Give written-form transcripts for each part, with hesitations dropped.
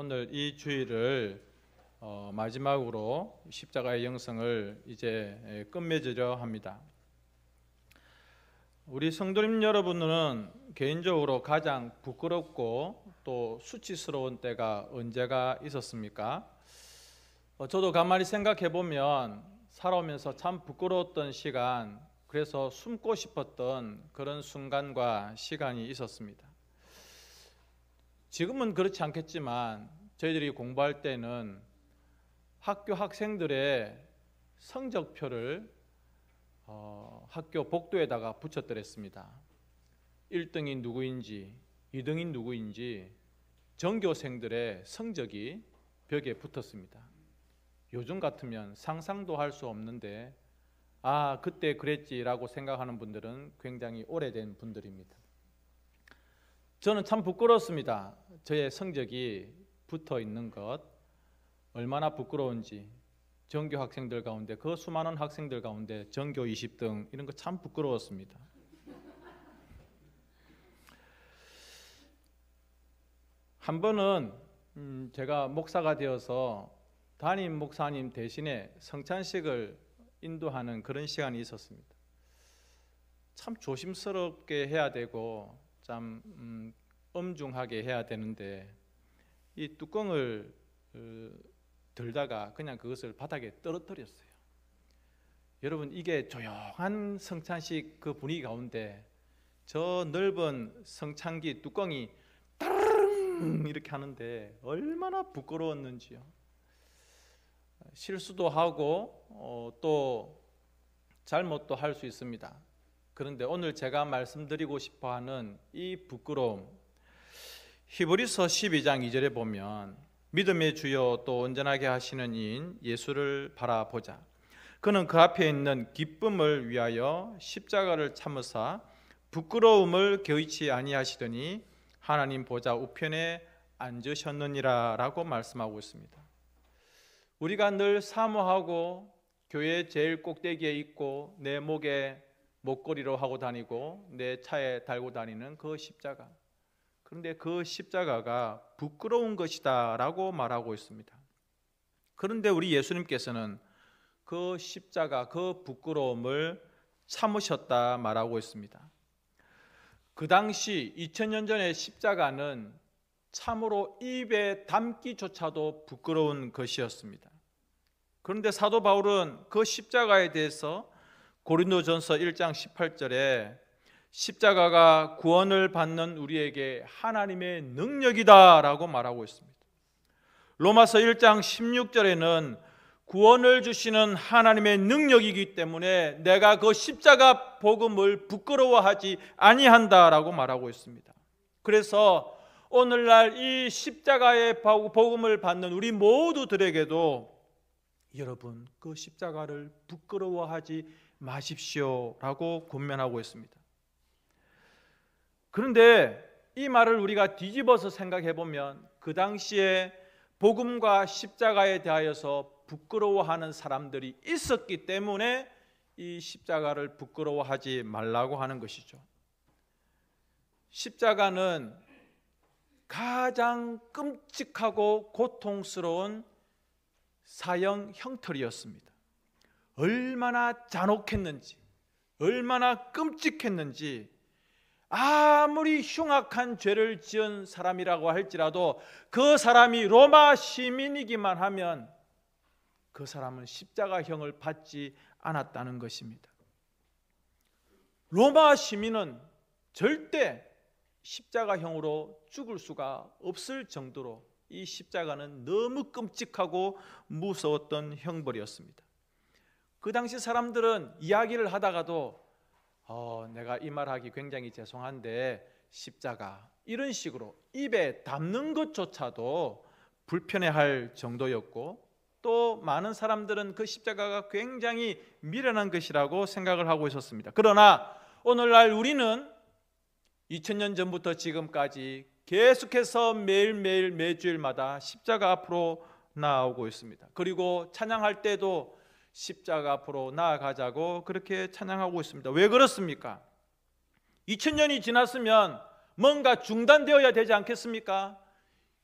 오늘 이 주일을 마지막으로 십자가의 영성을 이제 끝맺으려 합니다. 우리 성도님 여러분은 개인적으로 가장 부끄럽고 또 수치스러운 때가 언제가 있었습니까? 저도 가만히 생각해 보면 살아오면서 참 부끄러웠던 시간, 그래서 숨고 싶었던 그런 순간과 시간이 있었습니다. 지금은 그렇지 않겠지만 저희들이 공부할 때는 학교 학생들의 성적표를 학교 복도에다가 붙였더랬습니다. 1등이 누구인지 2등이 누구인지 전교생들의 성적이 벽에 붙었습니다. 요즘 같으면 상상도 할 수 없는데 그때 그랬지라고 생각하는 분들은 굉장히 오래된 분들입니다. 저는 참 부끄럽습니다. 저의 성적이 붙어 있는 것 얼마나 부끄러운지. 전교 학생들 가운데, 그 수많은 학생들 가운데 전교 20등 이런 거 참 부끄러웠습니다. 한 번은 제가 목사가 되어서 담임 목사님 대신에 성찬식을 인도하는 그런 시간이 있었습니다. 참 조심스럽게 해야 되고 참 엄중하게 해야 되는데 이 뚜껑을 들다가 그냥 그것을 바닥에 떨어뜨렸어요. 여러분, 이게 조용한 성찬식 그 분위기 가운데 저 넓은 성찬기 뚜껑이 따르릉 이렇게 하는데 얼마나 부끄러웠는지요. 실수도 하고 또 잘못도 할 수 있습니다. 그런데 오늘 제가 말씀드리고 싶어하는 이 부끄러움, 히브리서 12장 2절에 보면 믿음의 주요 또 온전하게 하시는 이인 예수를 바라보자. 그는 그 앞에 있는 기쁨을 위하여 십자가를 참으사 부끄러움을 개의치 아니하시더니 하나님 보좌 우편에 앉으셨느니라 라고 말씀하고 있습니다. 우리가 늘 사모하고 교회 제일 꼭대기에 있고 내 목에 목걸이로 하고 다니고 내 차에 달고 다니는 그 십자가, 그런데 그 십자가가 부끄러운 것이다 라고 말하고 있습니다. 그런데 우리 예수님께서는 그 십자가, 그 부끄러움을 참으셨다 말하고 있습니다. 그 당시 2000년 전의 십자가는 참으로 입에 담기조차도 부끄러운 것이었습니다. 그런데 사도 바울은 그 십자가에 대해서 고린도전서 1장 18절에 십자가가 구원을 받는 우리에게 하나님의 능력이다 라고 말하고 있습니다. 로마서 1장 16절에는 구원을 주시는 하나님의 능력이기 때문에 내가 그 십자가 복음을 부끄러워하지 아니한다 라고 말하고 있습니다. 그래서 오늘날 이 십자가의 복음을 받는 우리 모두들에게도 여러분, 그 십자가를 부끄러워하지 마십시오 라고 권면하고 있습니다. 그런데 이 말을 우리가 뒤집어서 생각해 보면 그 당시에 복음과 십자가에 대하여서 부끄러워하는 사람들이 있었기 때문에 이 십자가를 부끄러워하지 말라고 하는 것이죠. 십자가는 가장 끔찍하고 고통스러운 사형 형틀이었습니다. 얼마나 잔혹했는지, 얼마나 끔찍했는지, 아무리 흉악한 죄를 지은 사람이라고 할지라도 그 사람이 로마 시민이기만 하면 그 사람은 십자가형을 받지 않았다는 것입니다. 로마 시민은 절대 십자가형으로 죽을 수가 없을 정도로 이 십자가는 너무 끔찍하고 무서웠던 형벌이었습니다. 그 당시 사람들은 이야기를 하다가도 내가 이 말하기 굉장히 죄송한데 십자가 이런 식으로 입에 담는 것조차도 불편해할 정도였고, 또 많은 사람들은 그 십자가가 굉장히 미련한 것이라고 생각을 하고 있었습니다. 그러나 오늘날 우리는 2000년 전부터 지금까지 계속해서 매일매일 매주일마다 십자가 앞으로 나아오고 있습니다. 그리고 찬양할 때도 십자가 앞으로 나아가자고 그렇게 찬양하고 있습니다. 왜 그렇습니까? 2000년이 지났으면 뭔가 중단되어야 되지 않겠습니까?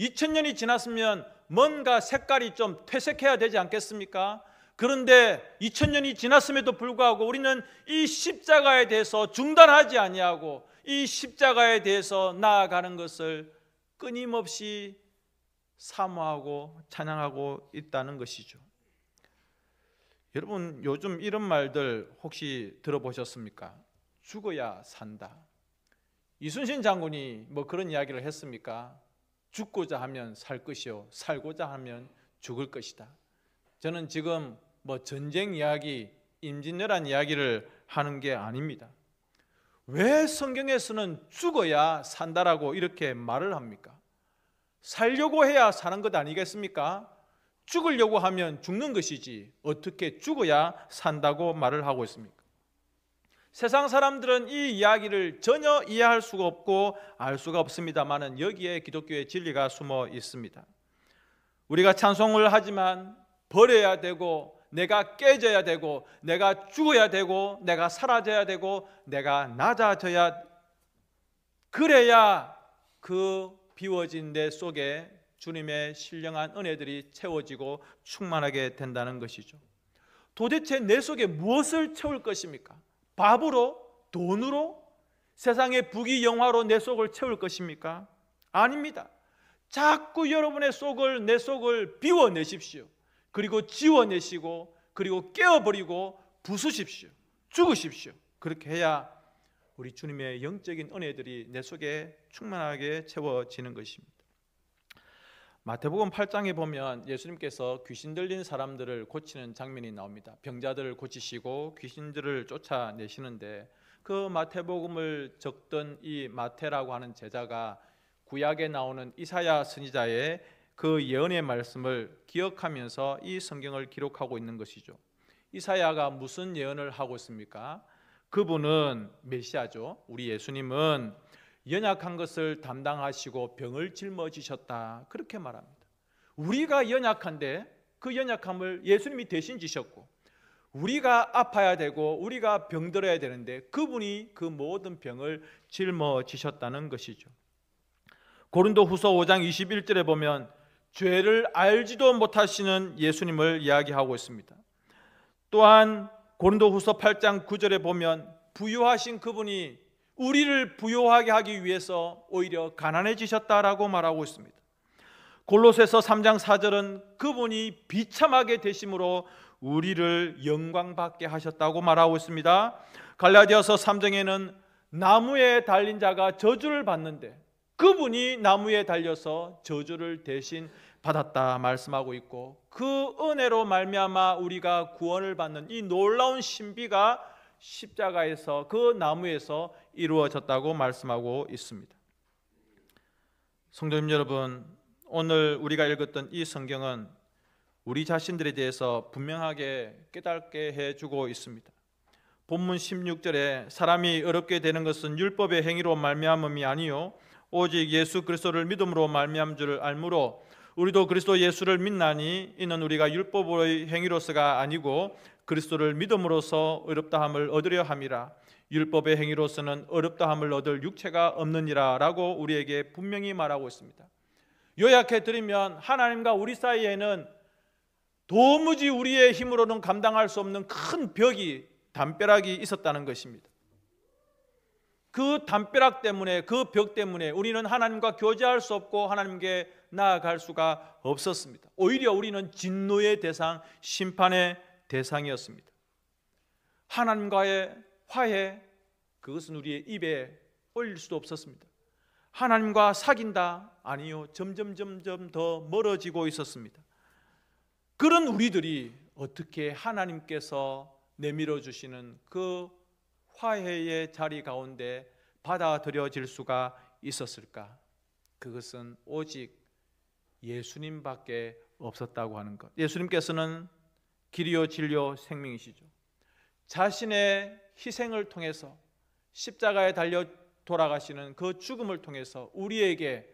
2000년이 지났으면 뭔가 색깔이 좀 퇴색해야 되지 않겠습니까? 그런데 2000년이 지났음에도 불구하고 우리는 이 십자가에 대해서 중단하지 아니하고 이 십자가에 대해서 나아가는 것을 끊임없이 사모하고 찬양하고 있다는 것이죠. 여러분, 요즘 이런 말들 혹시 들어보셨습니까? 죽어야 산다. 이순신 장군이 뭐 그런 이야기를 했습니까? 죽고자 하면 살 것이요, 살고자 하면 죽을 것이다. 저는 지금 뭐 전쟁 이야기, 임진왜란 이야기를 하는 게 아닙니다. 왜 성경에서는 죽어야 산다라고 이렇게 말을 합니까? 살려고 해야 사는 것 아니겠습니까? 죽으려고 하면 죽는 것이지 어떻게 죽어야 산다고 말을 하고 있습니까? 세상 사람들은 이 이야기를 전혀 이해할 수가 없고 알 수가 없습니다만 여기에 기독교의 진리가 숨어 있습니다. 우리가 찬송을 하지만 버려야 되고 내가 깨져야 되고 내가 죽어야 되고 내가 사라져야 되고 내가 낮아져야, 그래야 그 비워진 내 속에 주님의 신령한 은혜들이 채워지고 충만하게 된다는 것이죠. 도대체 내 속에 무엇을 채울 것입니까? 밥으로? 돈으로? 세상의 부귀 영화로 내 속을 채울 것입니까? 아닙니다. 자꾸 여러분의 속을, 내 속을 비워내십시오. 그리고 지워내시고 그리고 깨어버리고 부수십시오. 죽으십시오. 그렇게 해야 우리 주님의 영적인 은혜들이 내 속에 충만하게 채워지는 것입니다. 마태복음 8장에 보면 예수님께서 귀신 들린 사람들을 고치는 장면이 나옵니다. 병자들을 고치시고 귀신들을 쫓아내시는데 그 마태복음을 적던 이 마태라고 하는 제자가 구약에 나오는 이사야 선지자의 그 예언의 말씀을 기억하면서 이 성경을 기록하고 있는 것이죠. 이사야가 무슨 예언을 하고 있습니까? 그분은 메시아죠. 우리 예수님은 연약한 것을 담당하시고 병을 짊어지셨다, 그렇게 말합니다. 우리가 연약한데 그 연약함을 예수님이 대신 지셨고 우리가 아파야 되고 우리가 병들어야 되는데 그분이 그 모든 병을 짊어지셨다는 것이죠. 고린도후서 5장 21절에 보면 죄를 알지도 못하시는 예수님을 이야기하고 있습니다. 또한 고린도후서 8장 9절에 보면 부유하신 그분이 우리를 부유하게 하기 위해서 오히려 가난해지셨다라고 말하고 있습니다. 골로새서 3장 4절은 그분이 비참하게 되심으로 우리를 영광받게 하셨다고 말하고 있습니다. 갈라디아서 3장에는 나무에 달린 자가 저주를 받는데 그분이 나무에 달려서 저주를 대신 받았다 말씀하고 있고, 그 은혜로 말미암아 우리가 구원을 받는 이 놀라운 신비가 십자가에서, 그 나무에서 이루어졌다고 말씀하고 있습니다. 성도님 여러분, 오늘 우리가 읽었던 이 성경은 우리 자신들에 대해서 분명하게 깨닫게 해주고 있습니다. 본문 16절에 사람이 어렵게 되는 것은 율법의 행위로 말미암음이 아니요 오직 예수 그리스도를 믿음으로 말미암은 줄 알므로 우리도 그리스도 예수를 믿나니 이는 우리가 율법의 행위로서가 아니고 그리스도를 믿음으로써 의롭다함을 얻으려 함이라. 율법의 행위로서는 의롭다함을 얻을 육체가 없느니라 라고 우리에게 분명히 말하고 있습니다. 요약해 드리면 하나님과 우리 사이에는 도무지 우리의 힘으로는 감당할 수 없는 큰 벽이, 담벼락이 있었다는 것입니다. 그 담벼락 때문에, 그 벽 때문에 우리는 하나님과 교제할 수 없고 하나님께 나아갈 수가 없었습니다. 오히려 우리는 진노의 대상, 심판의 대상이었습니다. 하나님과의 화해, 그것은 우리의 입에 올릴 수도 없었습니다. 하나님과 사귄다? 아니요, 점점 더 멀어지고 있었습니다. 그런 우리들이 어떻게 하나님께서 내밀어 주시는 그 화해의 자리 가운데 받아들여질 수가 있었을까? 그것은 오직 예수님밖에 없었다고 하는 것. 예수님께서는 길이요 진리요 생명이시죠. 자신의 희생을 통해서 십자가에 달려 돌아가시는 그 죽음을 통해서 우리에게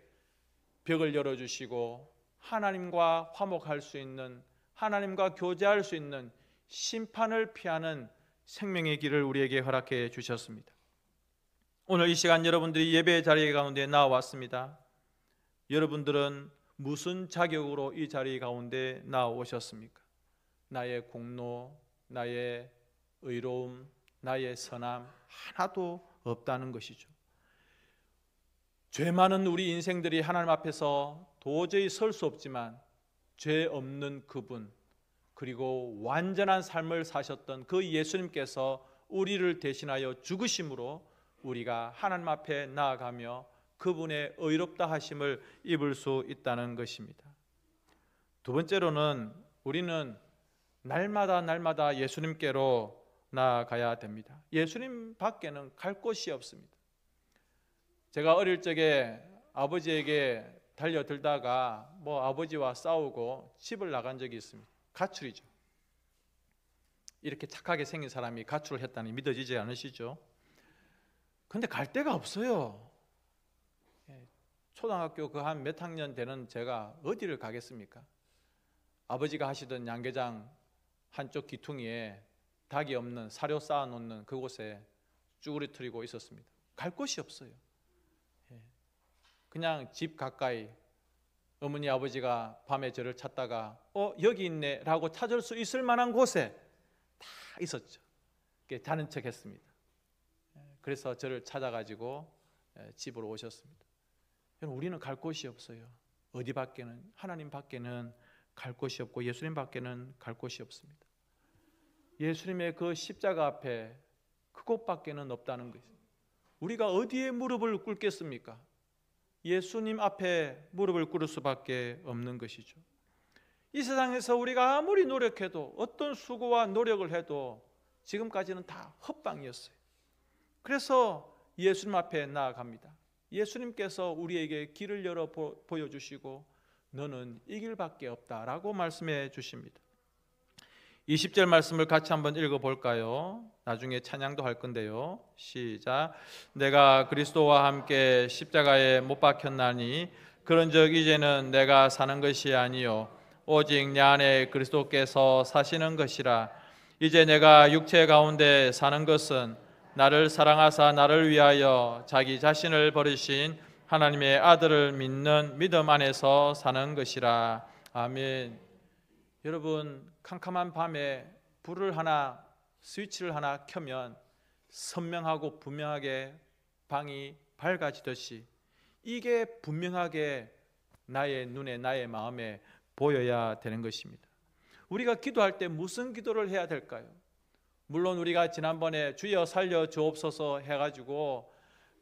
벽을 열어주시고 하나님과 화목할 수 있는, 하나님과 교제할 수 있는 심판을 피하는 생명의 길을 우리에게 허락해 주셨습니다. 오늘 이 시간 여러분들이 예배의 자리 가운데 나와왔습니다. 여러분들은 무슨 자격으로 이 자리 가운데 나오셨습니까? 나의 공로, 나의 의로움, 나의 선함 하나도 없다는 것이죠. 죄 많은 우리 인생들이 하나님 앞에서 도저히 설 수 없지만 죄 없는 그분, 그리고 완전한 삶을 사셨던 그 예수님께서 우리를 대신하여 죽으심으로 우리가 하나님 앞에 나아가며 그분의 의롭다 하심을 입을 수 있다는 것입니다. 두 번째로는 우리는 날마다 예수님께로 나아가야 됩니다. 예수님 밖에는 갈 곳이 없습니다. 제가 어릴 적에 아버지에게 달려들다가 아버지와 싸우고 집을 나간 적이 있습니다. 가출이죠. 이렇게 착하게 생긴 사람이 가출을 했다니 믿어지지 않으시죠? 근데 갈 데가 없어요. 초등학교 그 한 몇 학년 되는 제가 어디를 가겠습니까? 아버지가 하시던 양계장 한쪽 귀퉁이에 닭이 없는 사료 쌓아놓는 그곳에 쭈그리트리고 있었습니다. 갈 곳이 없어요. 그냥 집 가까이 어머니 아버지가 밤에 저를 찾다가 여기 있네 라고 찾을 수 있을 만한 곳에 다 있었죠. 자는 척 했습니다. 그래서 저를 찾아가지고 집으로 오셨습니다. 우리는 갈 곳이 없어요. 어디 밖에는, 하나님 밖에는 갈 곳이 없고 예수님 밖에는 갈 곳이 없습니다. 예수님의 그 십자가 앞에 그곳밖에는 없다는 것입니다. 우리가 어디에 무릎을 꿇겠습니까? 예수님 앞에 무릎을 꿇을 수밖에 없는 것이죠. 이 세상에서 우리가 아무리 노력해도, 어떤 수고와 노력을 해도 지금까지는 다 헛방이었어요. 그래서 예수님 앞에 나아갑니다. 예수님께서 우리에게 길을 열어 보여주시고 너는 이 길밖에 없다라고 말씀해 주십니다. 20절 말씀을 같이 한번 읽어볼까요? 나중에 찬양도 할 건데요. 시작. 내가 그리스도와 함께 십자가에 못 박혔나니 그런즉 이제는 내가 사는 것이 아니요 오직 내 안에 그리스도께서 사시는 것이라. 이제 내가 육체 가운데 사는 것은 나를 사랑하사 나를 위하여 자기 자신을 버리신 하나님의 아들을 믿는 믿음 안에서 사는 것이라. 아멘. 여러분, 캄캄한 밤에 불을 하나, 스위치를 하나 켜면 선명하고 분명하게 방이 밝아지듯이 이게 분명하게 나의 눈에, 나의 마음에 보여야 되는 것입니다. 우리가 기도할 때 무슨 기도를 해야 될까요? 물론 우리가 지난번에 주여 살려 주옵소서 해가지고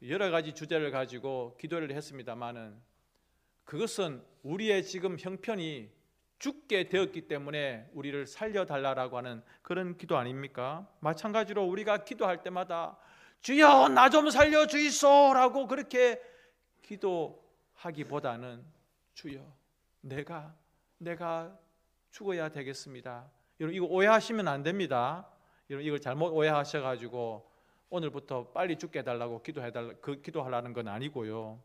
여러 가지 주제를 가지고 기도를 했습니다마는 그것은 우리의 지금 형편이 죽게 되었기 때문에 우리를 살려달라고 하는 그런 기도 아닙니까? 마찬가지로 우리가 기도할 때마다 주여 나 좀 살려주이소라고 그렇게 기도하기보다는 주여 내가 죽어야 되겠습니다. 여러분 이거 오해하시면 안 됩니다. 여러분 이걸 잘못 오해하셔가지고 오늘부터 빨리 죽게 해달라고 기도하라는 건 아니고요.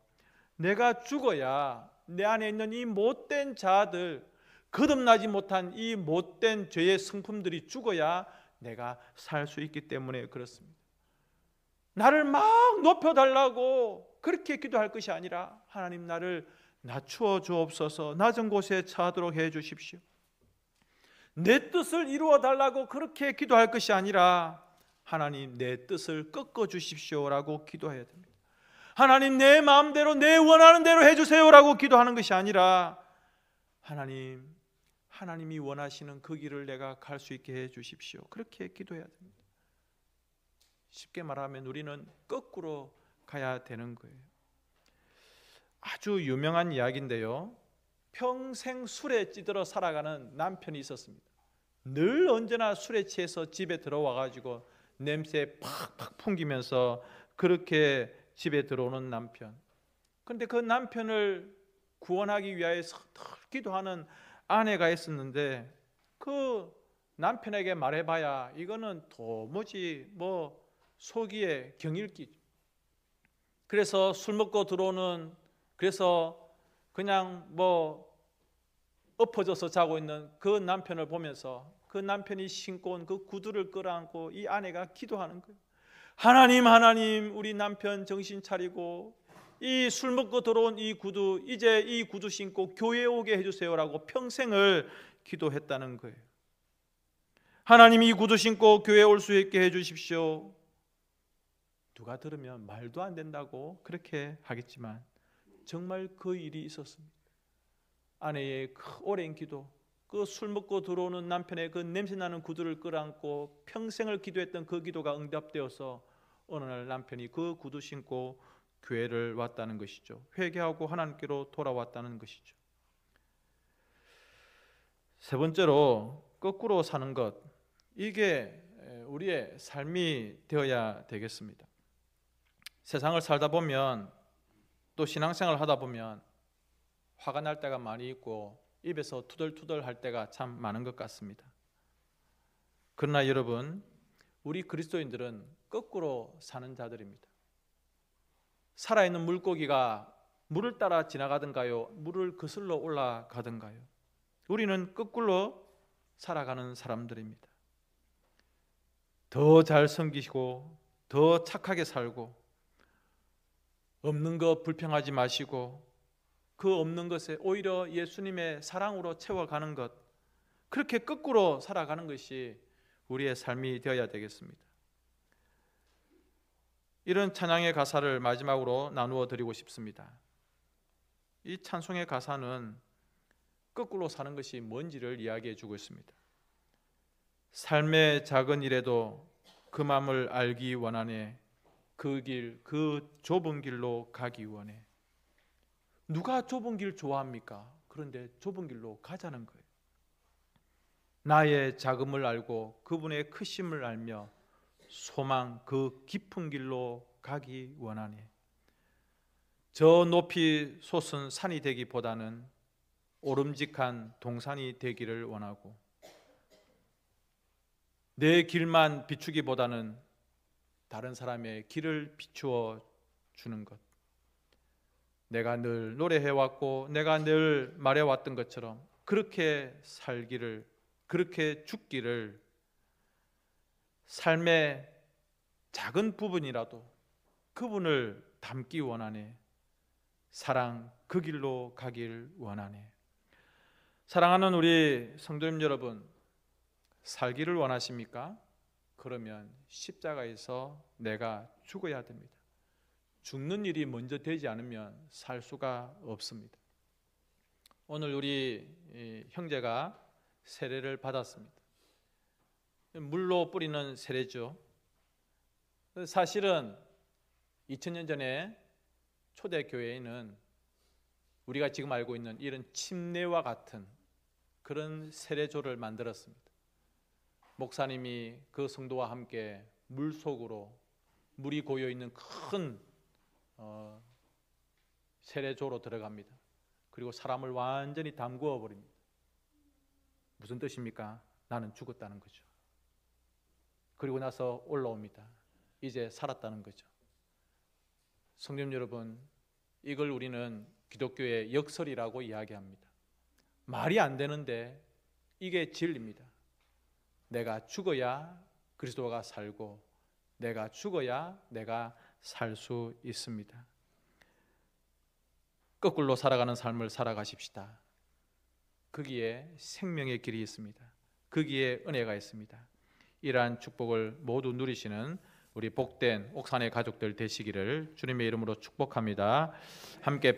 내가 죽어야 내 안에 있는 이 못된 자들, 거듭나지 못한 이 못된 죄의 성품들이 죽어야 내가 살 수 있기 때문에 그렇습니다. 나를 막 높여달라고 그렇게 기도할 것이 아니라 하나님 나를 낮추어 주옵소서, 낮은 곳에 처하도록 해 주십시오. 내 뜻을 이루어 달라고 그렇게 기도할 것이 아니라 하나님 내 뜻을 꺾어 주십시오라고 기도해야 됩니다. 하나님 내 마음대로 내 원하는 대로 해주세요라고 기도하는 것이 아니라 하나님이 원하시는 그 길을 내가 갈 수 있게 해 주십시오. 그렇게 기도해야 됩니다. 쉽게 말하면 우리는 거꾸로 가야 되는 거예요. 아주 유명한 이야기인데요. 평생 술에 찌들어 살아가는 남편이 있었습니다. 늘 언제나 술에 취해서 집에 들어와가지고 냄새 팍팍 풍기면서 그렇게 집에 들어오는 남편. 그런데 그 남편을 구원하기 위하여서 기도하는 아내가 있었는데 그 남편에게 말해봐야 이거는 도무지 속이에 경일기죠. 그래서 술 먹고 들어오는, 그래서 그냥 엎어져서 자고 있는 그 남편을 보면서 그 남편이 신고 온 그 구두를 끌어안고 이 아내가 기도하는 거예요. 하나님 우리 남편 정신 차리고 이 술 먹고 들어온 이 구두, 이제 이 구두 신고 교회에 오게 해주세요라고 평생을 기도했다는 거예요. 하나님, 이 구두 신고 교회에 올 수 있게 해주십시오. 누가 들으면 말도 안 된다고 그렇게 하겠지만 정말 그 일이 있었습니다. 아내의 그 오랜 기도, 그 술 먹고 들어오는 남편의 그 냄새나는 구두를 끌어안고 평생을 기도했던 그 기도가 응답되어서 어느 날 남편이 그 구두 신고 교회를 왔다는 것이죠. 회개하고 하나님께로 돌아왔다는 것이죠. 세 번째로, 거꾸로 사는 것, 이게 우리의 삶이 되어야 되겠습니다. 세상을 살다 보면, 또 신앙생활을 하다 보면 화가 날 때가 많이 있고 입에서 투덜투덜 할 때가 참 많은 것 같습니다. 그러나 여러분, 우리 그리스도인들은 거꾸로 사는 자들입니다. 살아있는 물고기가 물을 따라 지나가든가요, 물을 거슬러 올라가든가요, 우리는 거꾸로 살아가는 사람들입니다. 더 잘 섬기시고 더 착하게 살고, 없는 것 불평하지 마시고, 그 없는 것에 오히려 예수님의 사랑으로 채워가는 것, 그렇게 거꾸로 살아가는 것이 우리의 삶이 되어야 되겠습니다. 이런 찬양의 가사를 마지막으로 나누어 드리고 싶습니다. 이 찬송의 가사는 거꾸로 사는 것이 뭔지를 이야기해 주고 있습니다. 삶의 작은 일에도 그 마음을 알기 원하네. 그 길, 그 좁은 길로 가기 원해. 누가 좁은 길 좋아합니까? 그런데 좁은 길로 가자는 거예요. 나의 작음을 알고 그분의 크심을 알며 소망, 그 깊은 길로 가기 원하네. 저 높이 솟은 산이 되기보다는 오름직한 동산이 되기를 원하고, 내 길만 비추기보다는 다른 사람의 길을 비추어 주는 것, 내가 늘 노래해왔고 내가 늘 말해왔던 것처럼 그렇게 살기를, 그렇게 죽기를, 삶의 작은 부분이라도 그분을 닮기 원하네. 사랑, 그 길로 가길 원하네. 사랑하는 우리 성도님 여러분, 살기를 원하십니까? 그러면 십자가에서 내가 죽어야 됩니다. 죽는 일이 먼저 되지 않으면 살 수가 없습니다. 오늘 우리 형제가 세례를 받았습니다. 물로 뿌리는 세례죠. 사실은 2000년 전에 초대교회에는 우리가 지금 알고 있는 이런 침례와 같은 그런 세례조를 만들었습니다. 목사님이 그 성도와 함께 물 속으로, 물이 고여있는 큰 세례조로 들어갑니다. 그리고 사람을 완전히 담그어 버립니다. 무슨 뜻입니까? 나는 죽었다는 거죠. 그리고 나서 올라옵니다. 이제 살았다는 거죠. 성도님 여러분, 이걸 우리는 기독교의 역설이라고 이야기합니다. 말이 안 되는데 이게 진리입니다. 내가 죽어야 그리스도가 살고, 내가 죽어야 내가 살 수 있습니다. 거꾸로 살아가는 삶을 살아가십시다. 거기에 생명의 길이 있습니다. 거기에 은혜가 있습니다. 이러한 축복을 모두 누리시는 우리 복된 옥산의 가족들 되시기를 주님의 이름으로 축복합니다. 함께